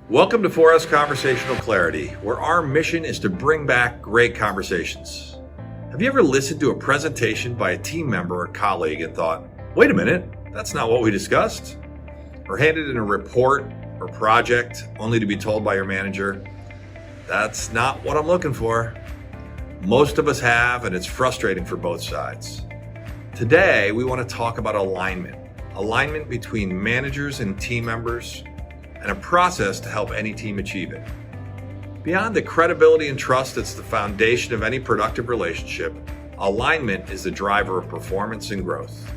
Welcome to 4S Conversational Clarity, where our mission is to bring back great conversations. Have you ever listened to a presentation by a team member or colleague and thought, wait a minute, that's not what we discussed? Or handed in a report or project only to be told by your manager, that's not what I'm looking for? Most of us have, and it's frustrating for both sides. Today, we want to talk about alignment between managers and team members, and a process to help any team achieve it. Beyond the credibility and trust that's the foundation of any productive relationship, alignment is the driver of performance and growth.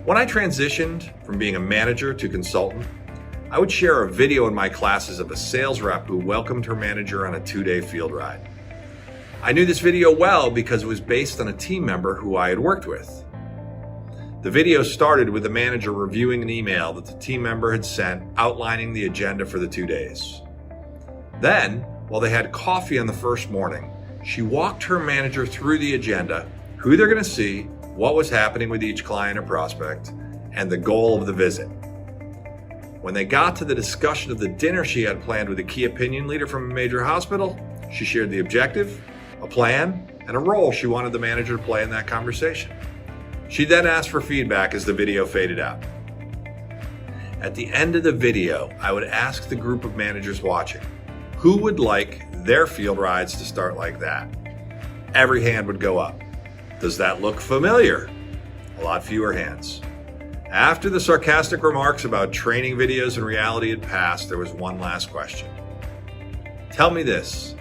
When I transitioned from being a manager to consultant, I would share a video in my classes of a sales rep who welcomed her manager on a 2-day field ride. I knew this video well because it was based on a team member who I had worked with. The video started with the manager reviewing an email that the team member had sent outlining the agenda for the 2 days. Then, while they had coffee on the first morning, she walked her manager through the agenda, who they're going to see, what was happening with each client or prospect, and the goal of the visit. When they got to the discussion of the dinner she had planned with a key opinion leader from a major hospital, she shared the objective, a plan, and a role she wanted the manager to play in that conversation. She then asked for feedback as the video faded out. At the end of the video, I would ask the group of managers watching, who would like their field rides to start like that? Every hand would go up. Does that look familiar? A lot fewer hands. After the sarcastic remarks about training videos and reality had passed, there was one last question. Tell me this.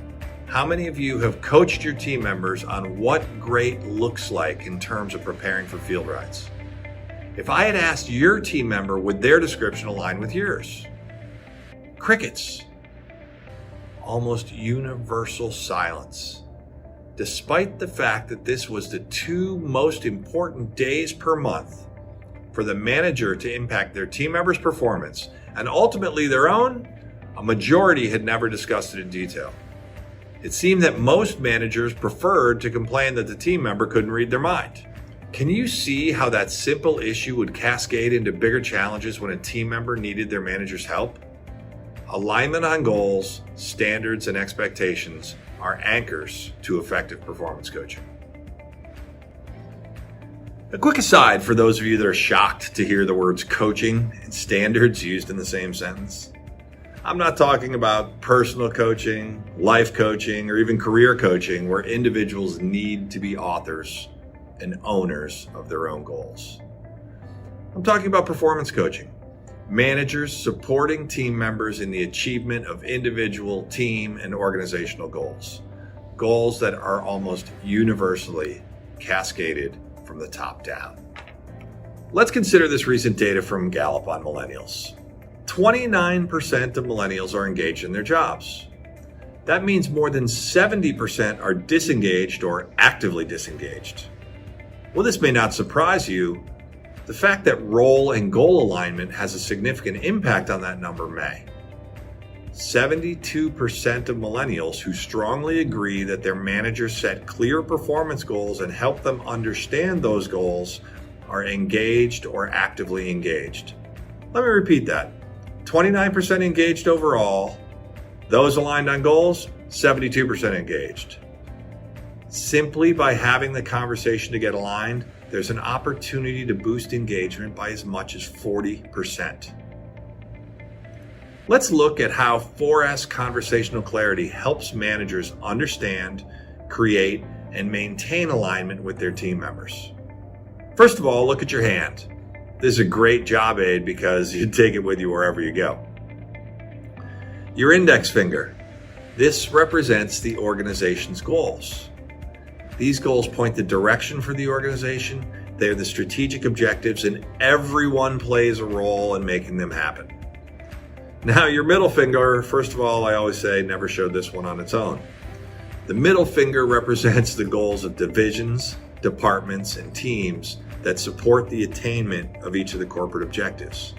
How many of you have coached your team members on what great looks like in terms of preparing for field rides? If I had asked your team member, would their description align with yours? Crickets. Almost universal silence. Despite the fact that this was the 2 most important days per month for the manager to impact their team members' performance and ultimately their own, a majority had never discussed it in detail. It seemed that most managers preferred to complain that the team member couldn't read their mind. Can you see how that simple issue would cascade into bigger challenges when a team member needed their manager's help? Alignment on goals, standards, and expectations are anchors to effective performance coaching. A quick aside for those of you that are shocked to hear the words coaching and standards used in the same sentence. I'm not talking about personal coaching, life coaching, or even career coaching where individuals need to be authors and owners of their own goals. I'm talking about performance coaching, managers supporting team members in the achievement of individual, team, and organizational goals. Goals that are almost universally cascaded from the top down. Let's consider this recent data from Gallup on millennials. 29% of millennials are engaged in their jobs. That means more than 70% are disengaged or actively disengaged. Well, this may not surprise you. The fact that role and goal alignment has a significant impact on that number may. 72% of millennials who strongly agree that their managers set clear performance goals and help them understand those goals are engaged or actively engaged. Let me repeat that. 29% engaged overall. Those aligned on goals, 72% engaged. Simply by having the conversation to get aligned, there's an opportunity to boost engagement by as much as 40%. Let's look at how 4S Conversational Clarity helps managers understand, create, and maintain alignment with their team members. First of all, look at your hand. This is a great job aid because you take it with you wherever you go. Your index finger. This represents the organization's goals. These goals point the direction for the organization. They are the strategic objectives, and everyone plays a role in making them happen. Now, your middle finger, first of all, I always say never show this one on its own. The middle finger represents the goals of divisions, departments, and teams that support the attainment of each of the corporate objectives.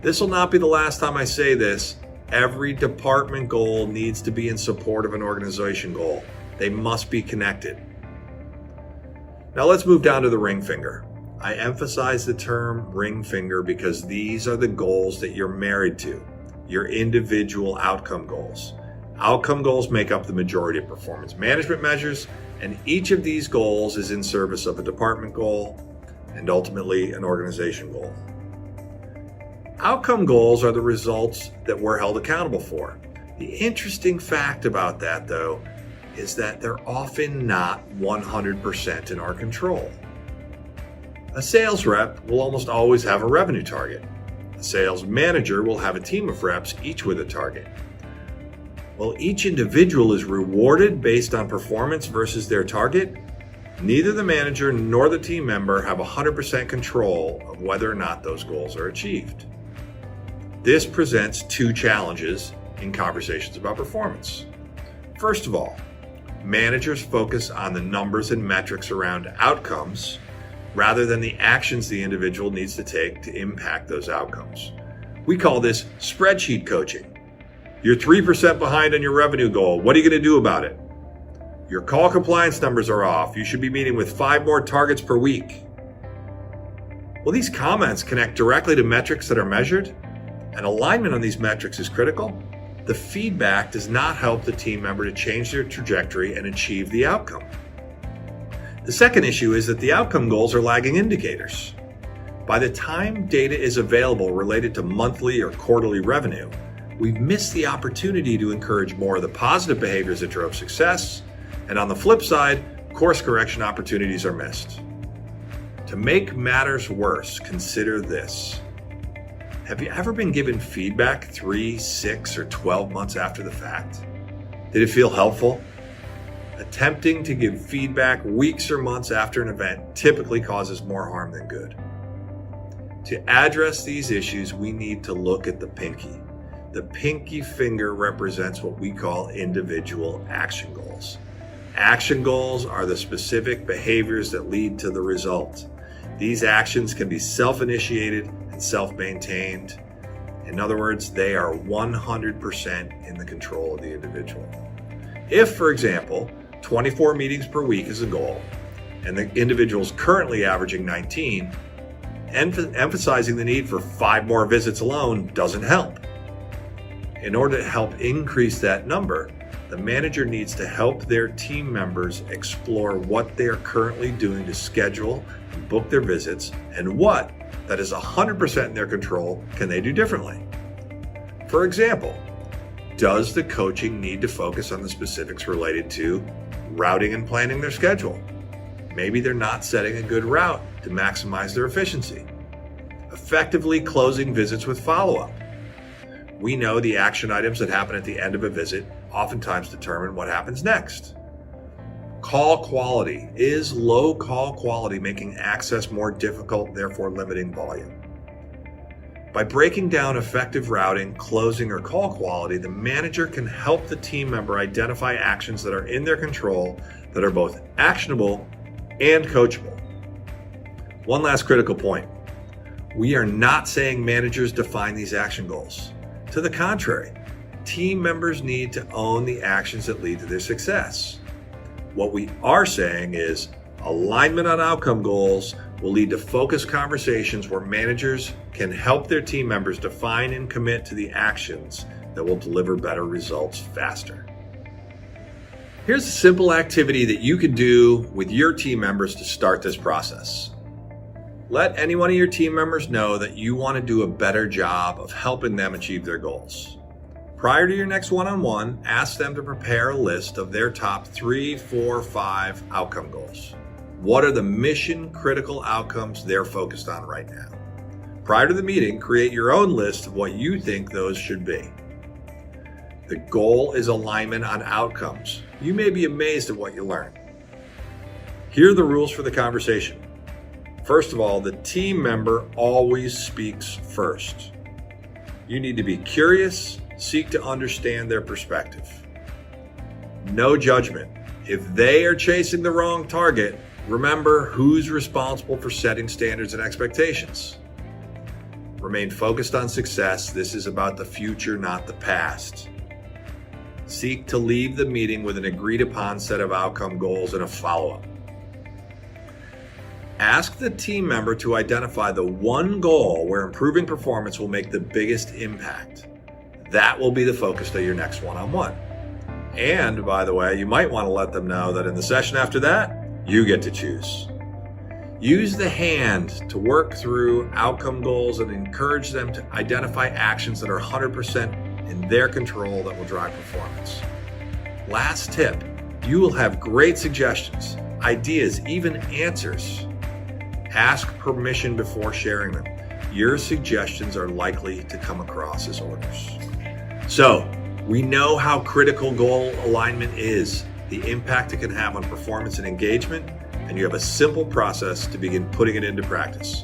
This will not be the last time I say this. Every department goal needs to be in support of an organization goal. They must be connected. Now let's move down to the ring finger. I emphasize the term ring finger because these are the goals that you're married to. your individual outcome goals. Outcome goals make up the majority of performance management measures, and each of these goals is in service of a department goal and ultimately an organization goal. Outcome goals are the results that we're held accountable for. The interesting fact about that, though, is that they're often not 100% in our control. A sales rep will almost always have a revenue target. A sales manager will have a team of reps, each with a target. While each individual is rewarded based on performance versus their target, neither the manager nor the team member have 100% control of whether or not those goals are achieved. This presents two challenges in conversations about performance. First of all, managers focus on the numbers and metrics around outcomes rather than the actions the individual needs to take to impact those outcomes. We call this spreadsheet coaching. You're 3% behind on your revenue goal. What are you going to do about it? Your call compliance numbers are off. You should be meeting with 5 more targets per week. Well, these comments connect directly to metrics that are measured, and alignment on these metrics is critical. The feedback does not help the team member to change their trajectory and achieve the outcome. The second issue is that the outcome goals are lagging indicators. By the time data is available related to monthly or quarterly revenue, we've missed the opportunity to encourage more of the positive behaviors that drove success, and on the flip side, course correction opportunities are missed. To make matters worse, consider this. Have you ever been given feedback 3, 6, or 12 months after the fact? Did it feel helpful? Attempting to give feedback weeks or months after an event typically causes more harm than good. To address these issues, we need to look at the pinky. The pinky finger represents what we call individual action goals. Action goals are the specific behaviors that lead to the result. These actions can be self-initiated and self-maintained. In other words, they are 100% in the control of the individual. If, for example, 24 meetings per week is a goal, and the individual is currently averaging 19, emphasizing the need for 5 more visits alone doesn't help. In order to help increase that number, the manager needs to help their team members explore what they are currently doing to schedule and book their visits, and what, that is 100% in their control, can they do differently. For example, does the coaching need to focus on the specifics related to routing and planning their schedule? Maybe they're not setting a good route to maximize their efficiency. Effectively closing visits with follow-up. We know the action items that happen at the end of a visit oftentimes determine what happens next. Call quality. Is low call quality making access more difficult, therefore limiting volume? By breaking down effective routing, closing, or call quality, the manager can help the team member identify actions that are in their control that are both actionable and coachable. One last critical point. We are not saying managers define these action goals. To the contrary, team members need to own the actions that lead to their success. What we are saying is alignment on outcome goals will lead to focused conversations where managers can help their team members define and commit to the actions that will deliver better results faster. Here's a simple activity that you can do with your team members to start this process. Let any one of your team members know that you want to do a better job of helping them achieve their goals. Prior to your next one-on-one, ask them to prepare a list of their top 3, 4, 5 outcome goals. What are the mission-critical outcomes they're focused on right now? Prior to the meeting, create your own list of what you think those should be. The goal is alignment on outcomes. You may be amazed at what you learn. Here are the rules for the conversation. First of all, the team member always speaks first. You need to be curious, seek to understand their perspective. No judgment. If they are chasing the wrong target, remember who's responsible for setting standards and expectations. Remain focused on success. This is about the future, not the past. Seek to leave the meeting with an agreed upon set of outcome goals and a follow-up. Ask the team member to identify the one goal where improving performance will make the biggest impact. That will be the focus of your next one-on-one. And by the way, you might want to let them know that in the session after that, you get to choose. Use the hand to work through outcome goals and encourage them to identify actions that are 100% in their control that will drive performance. Last tip, you will have great suggestions, ideas, even answers. Ask permission before sharing them. Your suggestions are likely to come across as orders. So, we know how critical goal alignment is, the impact it can have on performance and engagement, and you have a simple process to begin putting it into practice.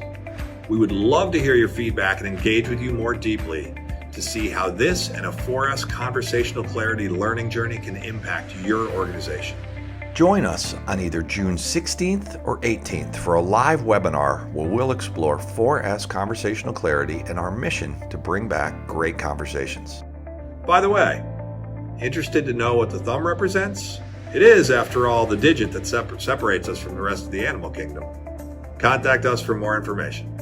We would love to hear your feedback and engage with you more deeply to see how this and a 4S Conversational Clarity learning journey can impact your organization. Join us on either June 16th or 18th for a live webinar where we'll explore 4S Conversational Clarity and our mission to bring back great conversations. By the way, interested to know what the thumb represents? It is, after all, the digit that separates us from the rest of the animal kingdom. Contact us for more information.